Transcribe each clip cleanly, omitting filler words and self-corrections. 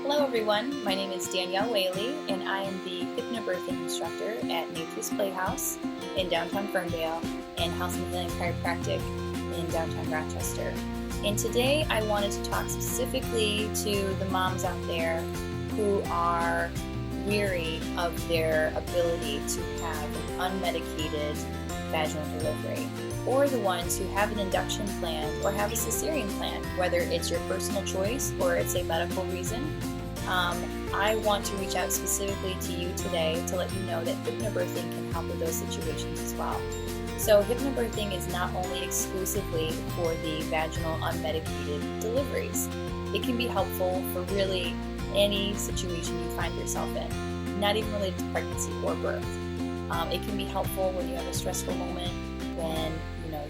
Hello everyone, my name is Danielle Whaley and I am the HypnoBirthing instructor at Nature's Playhouse in downtown Ferndale and Health and Healing Chiropractic in downtown Rochester. And today I wanted to talk specifically to the moms out there who are weary of their ability to have an unmedicated vaginal delivery, or the ones who have an induction plan or have a cesarean plan, whether it's your personal choice or it's a medical reason. I want to reach out specifically to you today to let you know that HypnoBirthing can help with those situations as well. So HypnoBirthing is not only exclusively for the vaginal unmedicated deliveries. It can be helpful for really any situation you find yourself in, not even related to pregnancy or birth. It can be helpful when you have a stressful moment, when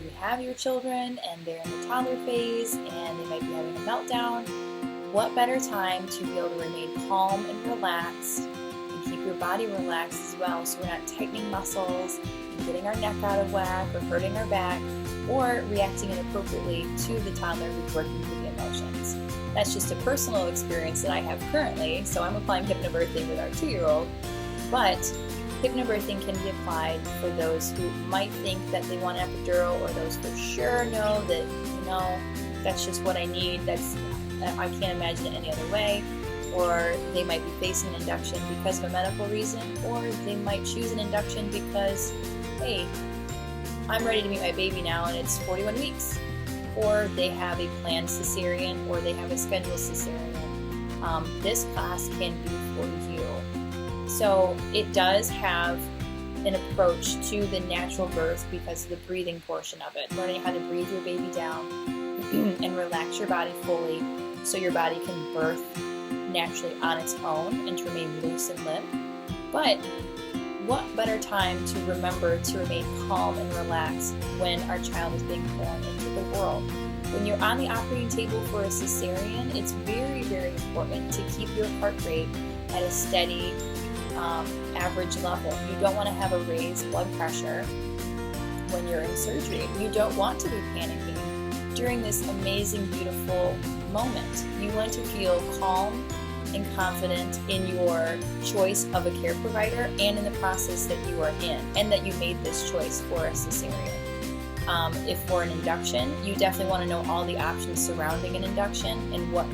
you have your children and they're in the toddler phase and they might be having a meltdown. What better time to be able to remain calm and relaxed and keep your body relaxed as well, so we're not tightening muscles and getting our neck out of whack or hurting our back or reacting inappropriately to the toddler who's working through the emotions. That's just a personal experience that I have currently, so I'm applying HypnoBirthing with our 2-year-old, but HypnoBirthing can be applied for those who might think that they want an epidural, or those for sure know that, that's just what I need, I can't imagine it any other way, or they might be facing an induction because of a medical reason, or they might choose an induction because, hey, I'm ready to meet my baby now and it's 41 weeks, or they have a planned cesarean, or they have a scheduled cesarean. This class can be for you. So it does have an approach to the natural birth because of the breathing portion of it, learning how to breathe your baby down and relax your body fully so your body can birth naturally on its own and to remain loose and limp. But what better time to remember to remain calm and relaxed when our child is being born into the world? When you're on the operating table for a cesarean, it's very, very important to keep your heart rate at a steady average level. You don't want to have a raised blood pressure when you're in surgery. You don't want to be panicking during this amazing, beautiful moment. You want to feel calm and confident in your choice of a care provider and in the process that you are in, and that you made this choice for a cesarean. If for an induction, you definitely want to know all the options surrounding an induction and what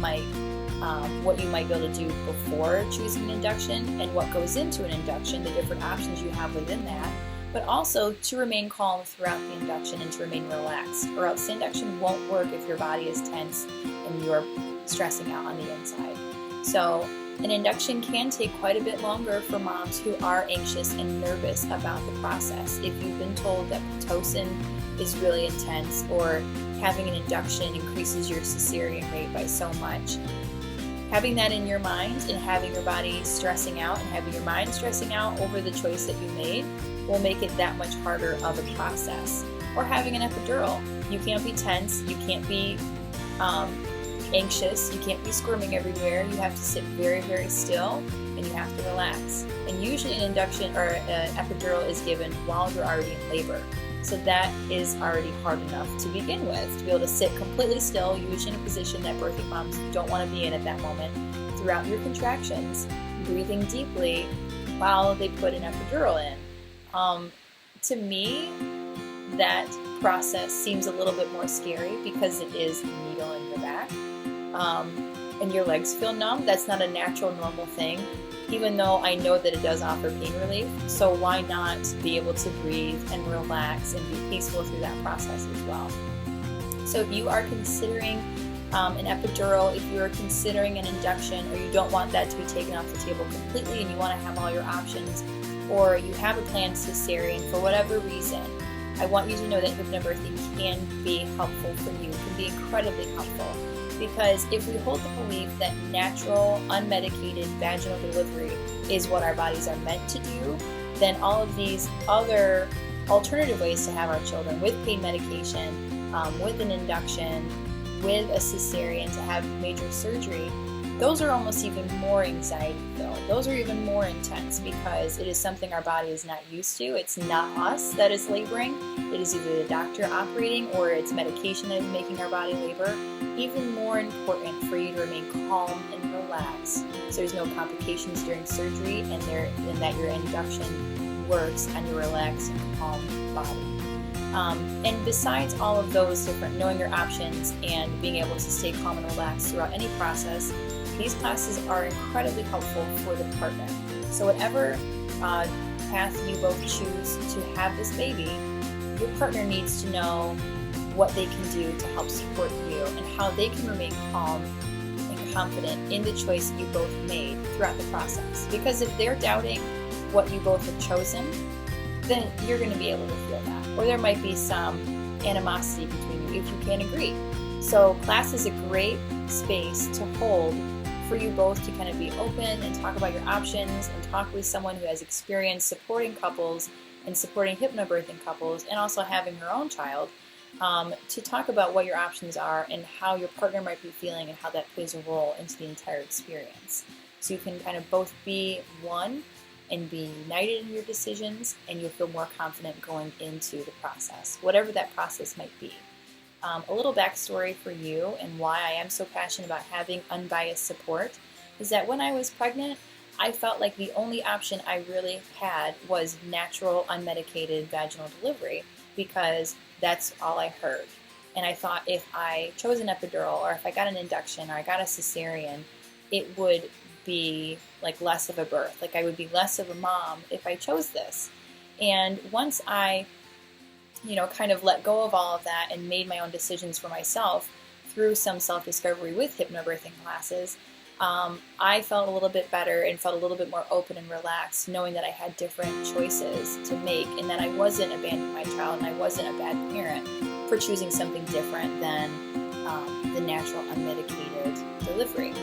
you might be able to do before choosing an induction and what goes into an induction, the different options you have within that, but also to remain calm throughout the induction and to remain relaxed, or else the induction won't work if your body is tense and you're stressing out on the inside. So an induction can take quite a bit longer for moms who are anxious and nervous about the process. If you've been told that Pitocin is really intense, or having an induction increases your cesarean rate by so much, having that in your mind and having your body stressing out and having your mind stressing out over the choice that you made will make it that much harder of a process. Or having an epidural. You can't be tense, you can't be anxious, you can't be squirming everywhere. You have to sit very, very still and you have to relax. And usually an induction or an epidural is given while you're already in labor. So that is already hard enough to begin with, to be able to sit completely still, usually in a position that birthing moms don't want to be in at that moment, throughout your contractions, breathing deeply while they put an epidural in. To me, that process seems a little bit more scary because it is a needle in your back, and your legs feel numb. That's not a natural, normal thing, even though I know that it does offer pain relief. So why not be able to breathe and relax and be peaceful through that process as well? So if you are considering an epidural, if you are considering an induction, or you don't want that to be taken off the table completely and you want to have all your options, or you have a planned cesarean for whatever reason, I want you to know that HypnoBirthing can be helpful for you, can be incredibly helpful. Because if we hold the belief that natural, unmedicated vaginal delivery is what our bodies are meant to do, then all of these other alternative ways to have our children, with pain medication, with an induction, with a cesarean to have major surgery, those are almost even more anxiety-filled. Those are even more intense because it is something our body is not used to. It's not us that is laboring. It is either the doctor operating or it's medication that is making our body labor. Even more important for you to remain calm and relaxed so there's no complications during surgery and that your induction works on your relaxed and calm body. And besides all of those different, knowing your options and being able to stay calm and relaxed throughout any process, these classes are incredibly helpful for the partner. So whatever path you both choose to have this baby, your partner needs to know what they can do to help support you and how they can remain calm and confident in the choice you both made throughout the process. Because if they're doubting what you both have chosen, then you're going to be able to feel that. Or there might be some animosity between you if you can't agree. So class is a great space to hold for you both to kind of be open and talk about your options and talk with someone who has experience supporting couples and supporting hypnobirthing couples and also having her own child, to talk about what your options are and how your partner might be feeling and how that plays a role into the entire experience. So you can kind of both be one and be united in your decisions, and you'll feel more confident going into the process, whatever that process might be. A little backstory for you and why I am so passionate about having unbiased support is that when I was pregnant, I felt like the only option I really had was natural, unmedicated vaginal delivery because that's all I heard. And I thought if I chose an epidural or if I got an induction or I got a cesarean, it would be like less of a birth. Like I would be less of a mom if I chose this. And once I kind of let go of all of that and made my own decisions for myself through some self-discovery with hypnobirthing classes, I felt a little bit better and felt a little bit more open and relaxed knowing that I had different choices to make and that I wasn't abandoning my child and I wasn't a bad parent for choosing something different than the natural unmedicated delivery.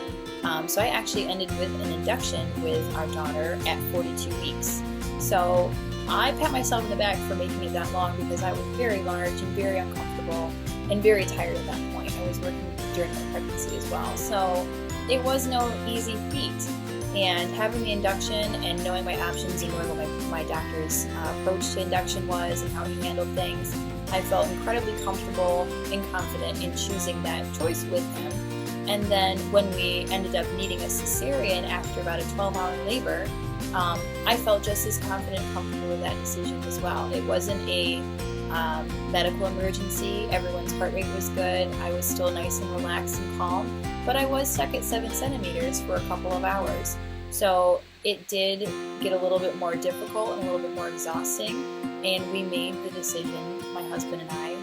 So I actually ended with an induction with our daughter at 42 weeks. So I pat myself in the back for making it that long because I was very large and very uncomfortable and very tired at that point. I was working during my pregnancy as well. So it was no easy feat. And having the induction and knowing my options and knowing what my doctor's approach to induction was and how he handled things, I felt incredibly comfortable and confident in choosing that choice with him. And then when we ended up needing a cesarean after about a 12-hour labor, I felt just as confident and comfortable with that decision as well. It wasn't a medical emergency. Everyone's heart rate was good. I was still nice and relaxed and calm, but I was stuck at 7 centimeters for a couple of hours. So it did get a little bit more difficult and a little bit more exhausting, and we made the decision, my husband and I,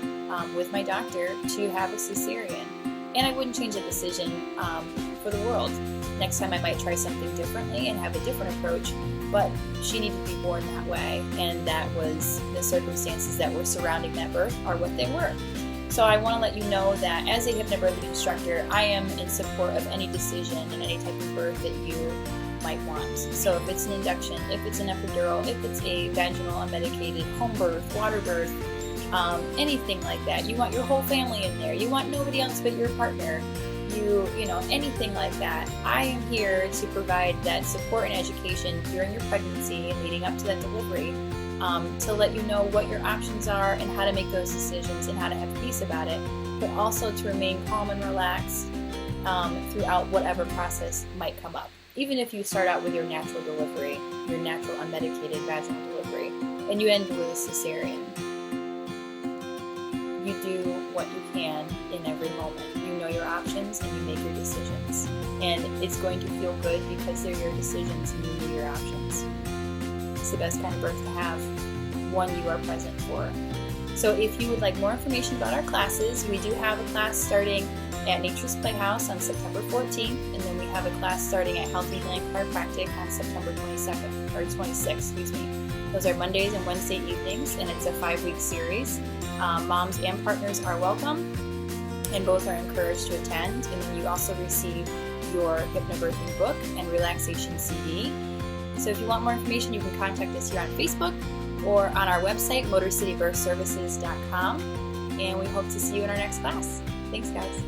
with my doctor, to have a cesarean. And I wouldn't change the decision for the world. Next time I might try something differently and have a different approach, but she needed to be born that way, and that was the circumstances that were surrounding that birth are what they were. So I want to let you know that as a hypnobirthing instructor, I am in support of any decision and any type of birth that you might want. So if it's an induction, if it's an epidural, if it's a vaginal unmedicated home birth, water birth, anything like that. You want your whole family in there. You want nobody else but your partner. Anything like that. I am here to provide that support and education during your pregnancy and leading up to that delivery, to let you know what your options are and how to make those decisions and how to have peace about it, but also to remain calm and relaxed throughout whatever process might come up. Even if you start out with your natural delivery, your natural unmedicated vaginal delivery, and you end with a cesarean, you do what you can in every moment. You know your options and you make your decisions. And it's going to feel good because they're your decisions and you know your options. It's the best kind of birth to have, one you are present for. So if you would like more information about our classes, we do have a class starting at Nature's Playhouse on September 14th, and then we have a class starting at Healthy Healing Chiropractic on September 26th. Those are Mondays and Wednesday evenings, and it's a 5-week series. Moms and partners are welcome, and both are encouraged to attend. And then you also receive your hypnobirthing book and relaxation CD. So if you want more information, you can contact us here on Facebook or on our website, motorcitybirthservices.com. And we hope to see you in our next class. Thanks, guys.